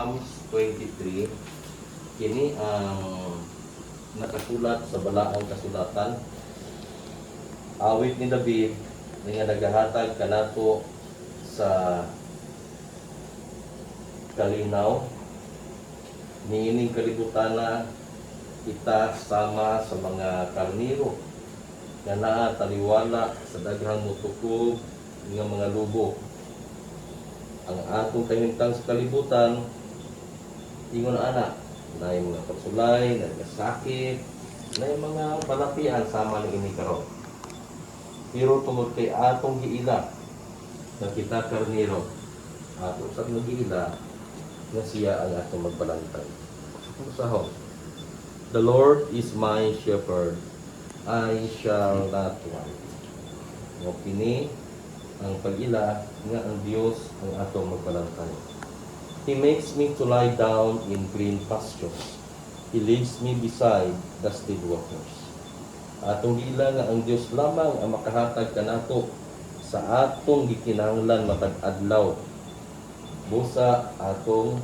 Psalms 23, kini ang nakasulat sa balaang kasulatan. Awit ni David nga nagahatag kanato sa kalinaw niining kalibutan na kita sama sa mga karniro nga naa taliwala sa daghang mutukog nga mga lubok. Ang atong kahimtang sa kalibutan ingon ana na mga pagsulay, na sakit, na mga palapian sama ng ini karon. Pero tungod kay atong giila na kita karniro, ato sa giila na siya ang atong magbalantay. Usahon. The Lord is my shepherd, I shall not want. Mo kini ang pag-ila nga ang Dios ang atong magbalantay. He makes me to lie down in green pastures. He leads me beside the still waters. Atong ila nga ang Dios lamang ang makahatag kanato sa atong gikinahanglan matag adlaw. Busa atong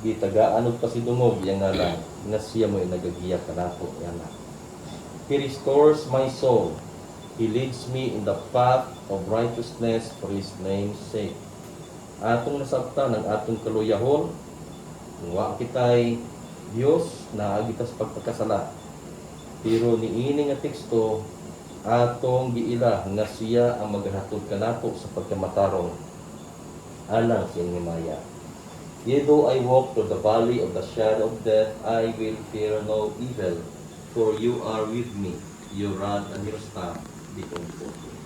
gitagaan og pasidungog yang ngalan nga siya mo nagagiya kanato yana. He restores my soul. He leads me in the path of righteousness for His name's sake. Atong nasabtan ang atong kaluyahon, wa kitay Dios na agitas pagpakasala. Pero niini nga teksto atong giila nga siya ang maghatod kanato sa pagkamatarong alang sa Himaya. Yea, though I walk through the valley of the shadow of death, I will fear no evil, for you are with me, your rod and your staff, they comfort me.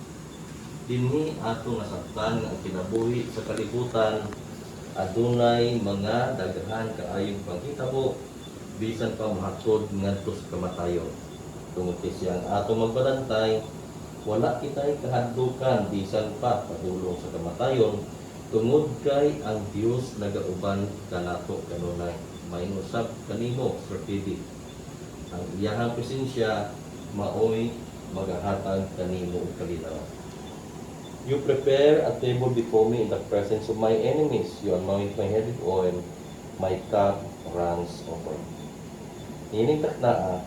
Dinhi atong nasabtan nga ang kinabuhi sa kalibutan adunay mga daghan kaayong panghitabo bisan pa mahatod ngadto sa kamatayon. Tungod kay siyang atong magbalantay, wala kitay kahadlukan bisan pa padulong sa kamatayon. Tungod kay ang Dios nagauban kanato kanunay. Maayong usab kanimo, Sir Pidi. Ang iyahang presensya maoy magahatag kanimo og kalinaw. You prepare a table before me in the presence of my enemies. You anoint my head with oil. My cup runs over. Ining taknaa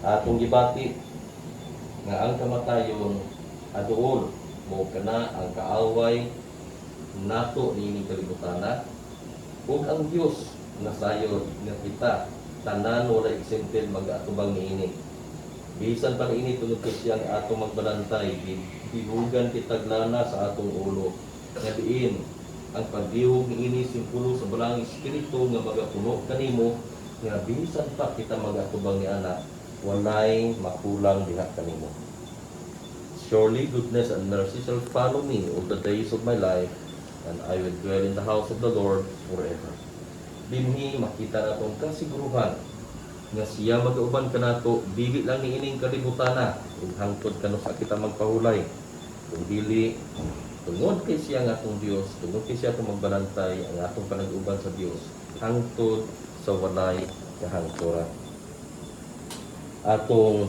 atong gibati nga ang kamatayon aduol mo kana ang kaaway nato niining kalibutana ug ang Dios nasayod nga kita tanan wala exempted mag-atubang niini. Bisan pa niini tungod kay siyang atong magbalantay, bihugan kitag lana sa atong ulo. Nga diin ang pagdihog niini simpulo sa balang espiritu nga magapuno kanimo nga bisan pa kita mag-atubang ni ana walay makulang diha kanimo. Surely goodness and mercy shall follow me all the days of my life, and I will dwell in the house of the Lord forever. Dinhi makita natong kasiguruhan nga siya mag-auban kanato dili lang niining kalibutana ug hangtod kano sa kita magpahulay. Kung dili tungod kay siya nga atong Dios, tungod kay siya atong magbalantay ang atong panag-uban sa Dios hangtod sa walay kahangturan. Atong